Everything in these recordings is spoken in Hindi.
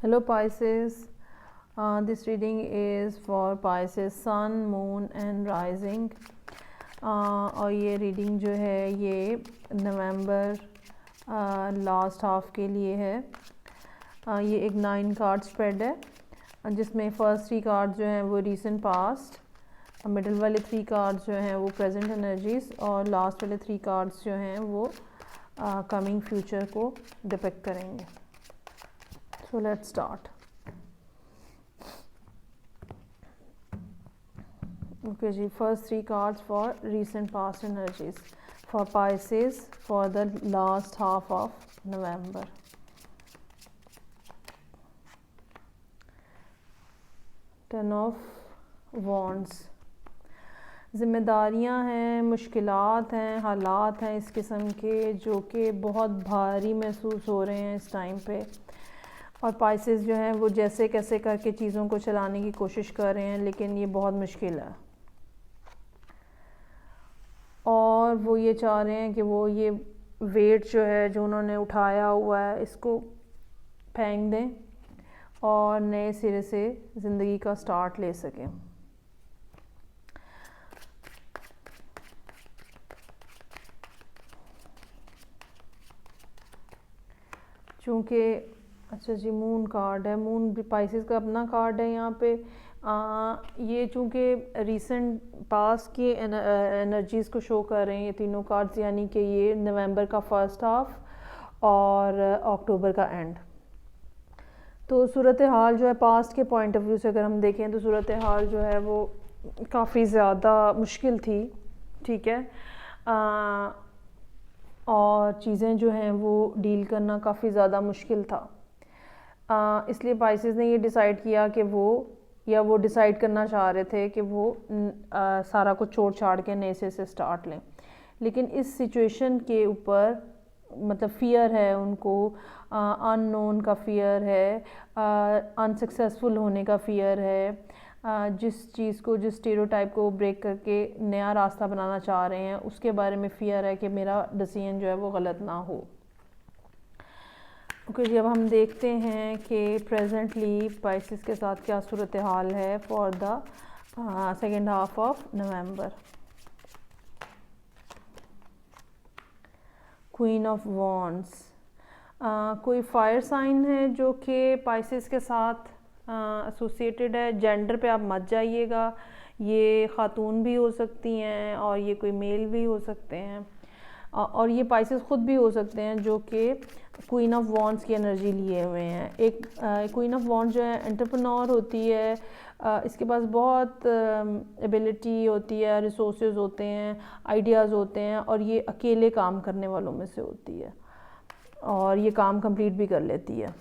Hello Pisces, this reading is for Pisces Sun, Moon and Rising. और ये रीडिंग जो है ये नवंबर लास्ट हाफ के लिए है। ये एक 9 कार्ड स्प्रेड है जिसमें फर्स्ट 3 कार्ड जो हैं वो रीसेंट पास्ट, मिडल वाले 3 कार्ड्स जो हैं वो प्रेजेंट एनर्जीज और लास्ट वाले 3 कार्ड्स जो हैं वो कमिंग फ्यूचर को डिपिक्ट करेंगे। So let's start. Okay जी, first 3 cards for recent past energies for Pisces for the last half of November. Ten of Wands. ज़िम्मेदारियां हैं, मुश्किलात हैं, हालात हैं इस किस्म के जो कि बहुत भारी महसूस हो रहे हैं इस टाइम पे। और पाइसेस जो हैं वो जैसे कैसे करके चीज़ों को चलाने की कोशिश कर रहे हैं, लेकिन ये बहुत मुश्किल है। और वो ये चाह रहे हैं कि वो ये वेट जो है जो उन्होंने उठाया हुआ है इसको फेंक दें और नए सिरे से ज़िंदगी का स्टार्ट ले सकें। चूँकि अच्छा जी, मून कार्ड है, मून भी पाइसेस का अपना कार्ड है यहाँ पे। ये चूँकि रीसेंट पास की एनर्जीज़ को शो कर रहे हैं ये तीनों कार्ड्स, यानी कि ये नवंबर का फर्स्ट हाफ और अक्टूबर का एंड। तो सूरत हाल जो है पास्ट के पॉइंट ऑफ व्यू से अगर हम देखें तो सूरत हाल जो है वो काफ़ी ज़्यादा मुश्किल थी, ठीक है। और चीज़ें जो हैं वो डील करना काफ़ी ज़्यादा मुश्किल था। इसलिए पाइसेस ने ये डिसाइड किया कि वो डिसाइड करना चाह रहे थे कि वो सारा कुछ छोड़ छाड़ के नए से स्टार्ट लें। लेकिन इस सिचुएशन के ऊपर मतलब फ़ियर है उनको, अननोन का फ़ियर है, अनसक्सेसफुल होने का फ़ियर है। जिस चीज़ को, जिस स्टीरियोटाइप को ब्रेक करके नया रास्ता बनाना चाह रहे हैं उसके बारे में फ़ियर है कि मेरा डिसीजन जो है वो गलत ना हो। ओके जी, अब हम देखते हैं कि प्रेजेंटली पाइसेस के साथ क्या सूरत हाल है for the second half of November. Queen of wands, कोई फायर साइन है जो कि पाइसेस के साथ एसोसिएटेड है। जेंडर पे आप मत जाइएगा, ये ख़ातून भी हो सकती हैं और ये कोई मेल भी हो सकते हैं और ये पाइसेस ख़ुद भी हो सकते हैं जो कि क्वीन ऑफ वॉन्ड्स की एनर्जी लिए हुए हैं। एक क्वीन ऑफ वॉन्ड्स जो है एंटरप्रेन्योर होती है, इसके पास बहुत एबिलिटी होती है, रिसोर्सेज होते हैं, आइडियाज़ होते हैं और ये अकेले काम करने वालों में से होती है और ये काम कंप्लीट भी कर लेती है।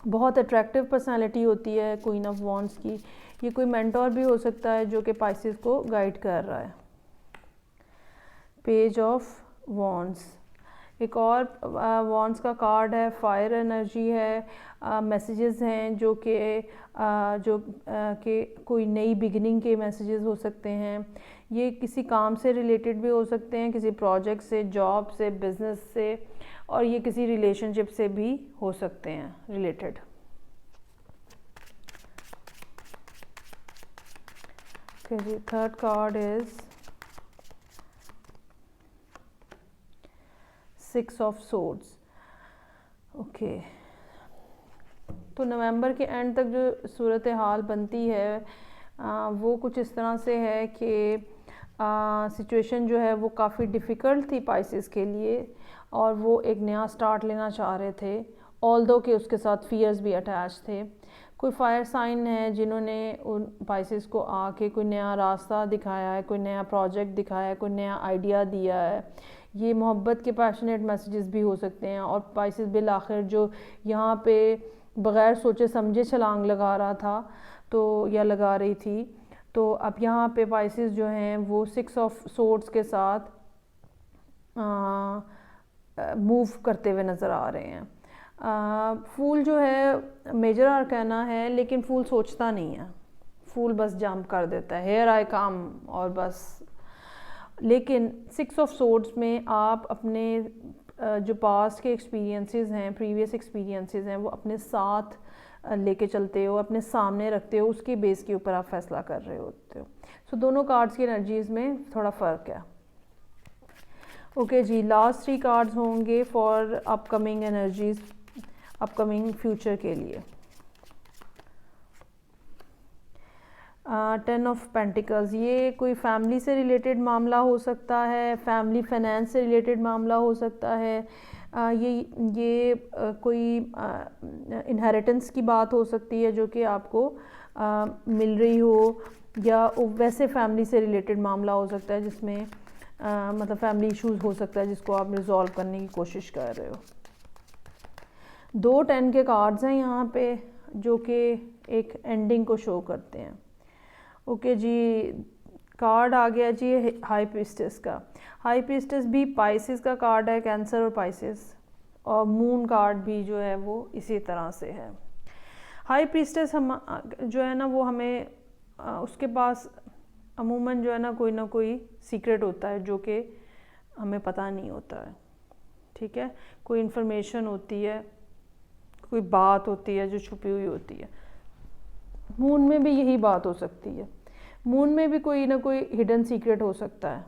बहुत अट्रैक्टिव पर्सनालिटी होती है क्वीन ऑफ वॉन्ड्स की। ये कोई मेंटोर भी हो सकता है जो कि पाइसेस को गाइड कर रहा है। पेज ऑफ वॉन्ड्स, एक और वॉन्ड्स का कार्ड है, फायर एनर्जी है। मैसेजेस हैं जो कि कोई नई बिगिनिंग के मैसेजेस हो सकते हैं। ये किसी काम से रिलेटेड भी हो सकते हैं, किसी प्रोजेक्ट से, जॉब से, बिजनेस से, और ये किसी रिलेशनशिप से भी हो सकते हैं रिलेटेड। ओके जी, third card is 6 of swords. Okay, तो नवंबर के एंड तक जो सूरत हाल बनती है वो कुछ इस तरह से है कि सिचुएशन जो है वो काफ़ी डिफ़िकल्ट थी पाइसेस के लिए और वो एक नया स्टार्ट लेना चाह रहे थे, ऑल्दो कि उसके साथ फियर्स भी अटैच थे। कोई फायर साइन है जिन्होंने उन पाइसेस को आके कोई नया रास्ता दिखाया है, कोई नया प्रोजेक्ट दिखाया है, कोई नया आइडिया दिया है। ये मोहब्बत के पैशनेट मैसेजेस भी हो सकते हैं और पाइसेस बिल आखिर जो यहाँ पे बग़ैर सोचे समझे छलांग लगा रहा था तो या लगा रही थी, तो अब यहाँ पे पाइसेस जो हैं वो 6 ऑफ सोर्ड्स के साथ मूव करते हुए नज़र आ रहे हैं। फूल जो है मेजर आर्काना है, लेकिन फूल सोचता नहीं है, फूल बस जंप कर देता है, हेयर आई कम और बस। लेकिन 6 ऑफ सोर्ड्स में आप अपने जो पास्ट के एक्सपीरियंसेस हैं, प्रीवियस एक्सपीरियंसेस हैं, वो अपने साथ लेके चलते हो, अपने सामने रखते हो, उसके बेस के ऊपर आप फैसला कर रहे होते हो। सो दोनों कार्ड्स की एनर्जीज़ में थोड़ा फ़र्क है। ओके जी, लास्ट 3 कार्ड्स होंगे for upcoming energies, upcoming future के लिए। 10 ऑफ पेंटिकल्स, ये कोई फैमिली से रिलेटेड मामला हो सकता है, फैमिली फाइनेंस से रिलेटेड मामला हो सकता है, ये कोई इनहेरिटेंस की बात हो सकती है जो कि आपको मिल रही हो, या वैसे फैमिली से रिलेटेड मामला हो सकता है जिसमें मतलब फैमिली इश्यूज हो सकता है जिसको आप रिजॉल्व करने की कोशिश कर रहे हो। 2 10 के कार्ड्स हैं यहाँ पे जो कि एक एंडिंग को शो करते हैं। ओके जी, कार्ड आ गया जी हाई प्रीस्टेस का। हाई प्रीस्टेस भी पाइसेस का कार्ड है, कैंसर और पाइसेस, और मून कार्ड भी जो है वो इसी तरह से है। हाई प्रीस्टेस हम जो है ना वो हमें उसके पास अमूमन जो है ना कोई सीक्रेट होता है जो कि हमें पता नहीं होता है, ठीक है, कोई इन्फॉर्मेशन होती है, कोई बात होती है जो छुपी हुई होती है। मून में भी यही बात हो सकती है, मून में भी कोई ना कोई हिडन सीक्रेट हो सकता है।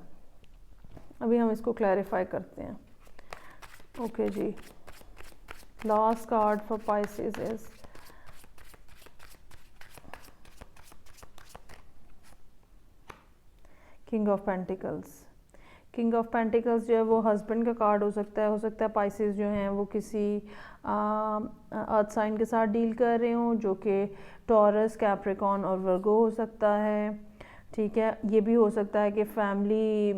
अभी हम इसको क्लैरिफाई करते हैं। ओके जी, last card for Pisces is king of pentacles. King of pentacles जो है वो हस्बैंड का कार्ड हो सकता है पाइसेस जो हैं वो किसी अर्थ साइन के साथ डील कर रहे हों, जो कि टॉरस, कैप्रिकॉर्न और वर्गो हो सकता है, ठीक है। ये भी हो सकता है कि फैमिली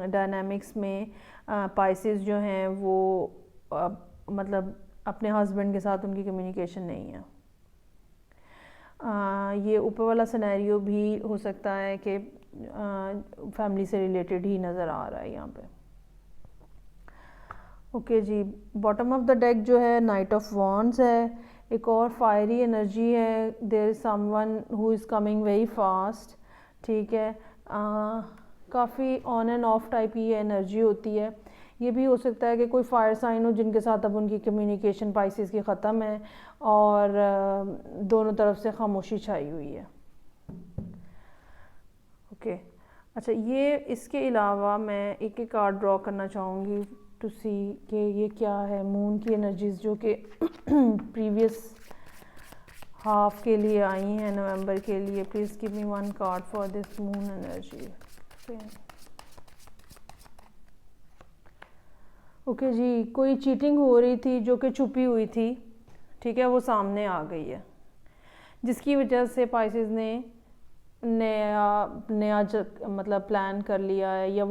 डायनामिक्स में पाइसेस जो हैं वो मतलब अपने हस्बैंड के साथ उनकी कम्युनिकेशन नहीं है। ये ऊपर वाला सिनेरियो भी हो सकता है कि फैमिली से रिलेटेड ही नज़र आ रहा है यहाँ पे। ओके जी, बॉटम ऑफ द डेक जो है नाइट ऑफ वॉन्ड्स है, एक और फायरी एनर्जी है, there is someone who is coming very fast, ठीक है। काफ़ी ऑन एंड ऑफ टाइप की एनर्जी होती है। ये भी हो सकता है कि कोई फायर साइन हो जिनके साथ अब उनकी कम्युनिकेशन पाइसेस की ख़त्म है और दोनों तरफ से खामोशी छाई हुई है। ओके अच्छा, ये इसके अलावा मैं एक एक कार्ड ड्रॉ करना चाहूँगी टू सी कि ये क्या है। मून की एनर्जीज़ जो कि प्रीवियस हाफ के लिए आई हैं नवंबर के लिए, please give me 1 card for this moon energy. Okay ji, कोई चीटिंग हो रही थी जो कि छुपी हुई थी, ठीक है, वो सामने आ गई है, जिसकी वजह से पाइसेस ने नया मतलब प्लान कर लिया है, या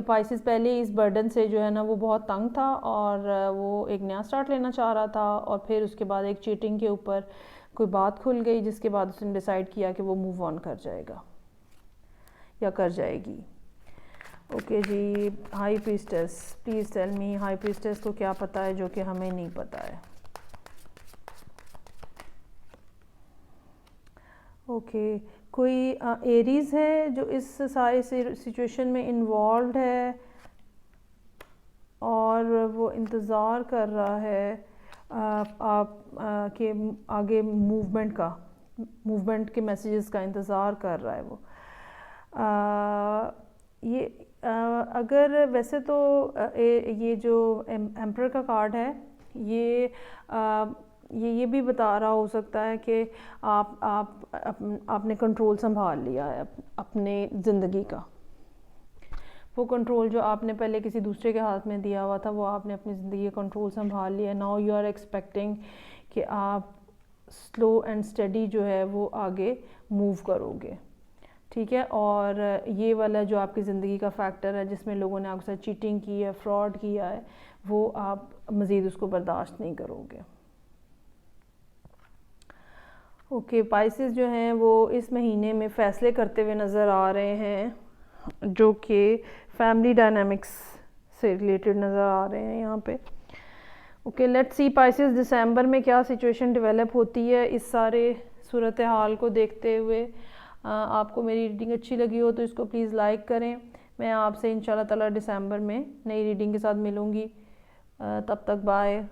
पाइसेस पहले इस बर्डन से जो है ना वो बहुत तंग था और वो एक नया स्टार्ट लेना चाह रहा था, और फिर उसके बाद एक चीटिंग के ऊपर कोई बात खुल गई जिसके बाद उसने डिसाइड किया कि वो मूव ऑन कर जाएगा या कर जाएगी। ओके जी, high priestess, please tell me high priestess को क्या पता है जो कि हमें नहीं पता है। ओके कोई एरीज़ है जो इस सारे सिचुएशन में इन्वॉल्व है और वो इंतज़ार कर रहा है आप के आगे मूवमेंट के मैसेजेस का इंतज़ार कर रहा है वो। ये अगर वैसे तो ये जो एम्परर का कार्ड है ये भी बता रहा हो सकता है कि आपने कंट्रोल संभाल लिया है अपने ज़िंदगी का। वो कंट्रोल जो आपने पहले किसी दूसरे के हाथ में दिया हुआ था वो आपने अपनी ज़िंदगी का कंट्रोल संभाल लिया। नाउ यू आर एक्सपेक्टिंग कि आप स्लो एंड स्टेडी जो है वो आगे मूव करोगे, ठीक है। और ये वाला जो आपकी ज़िंदगी का फैक्टर है जिसमें लोगों ने आपके साथ चीटिंग की है, फ्रॉड किया है, वो आप मज़ीद उसको बर्दाश्त नहीं करोगे। ओके पाइसेस जो हैं वो इस महीने में फ़ैसले करते हुए नज़र आ रहे हैं जो कि फैमिली डायनामिक्स से रिलेटेड नज़र आ रहे हैं यहाँ पे। ओके लेट्स सी पाइसेस दिसंबर में क्या सिचुएशन डेवलप होती है इस सारे सूरत हाल को देखते हुए। आपको मेरी रीडिंग अच्छी लगी हो तो इसको प्लीज़ लाइक करें। मैं आपसे इंशाल्लाह ताला दिसंबर में नई रीडिंग के साथ मिलूँगी। तब तक बाय।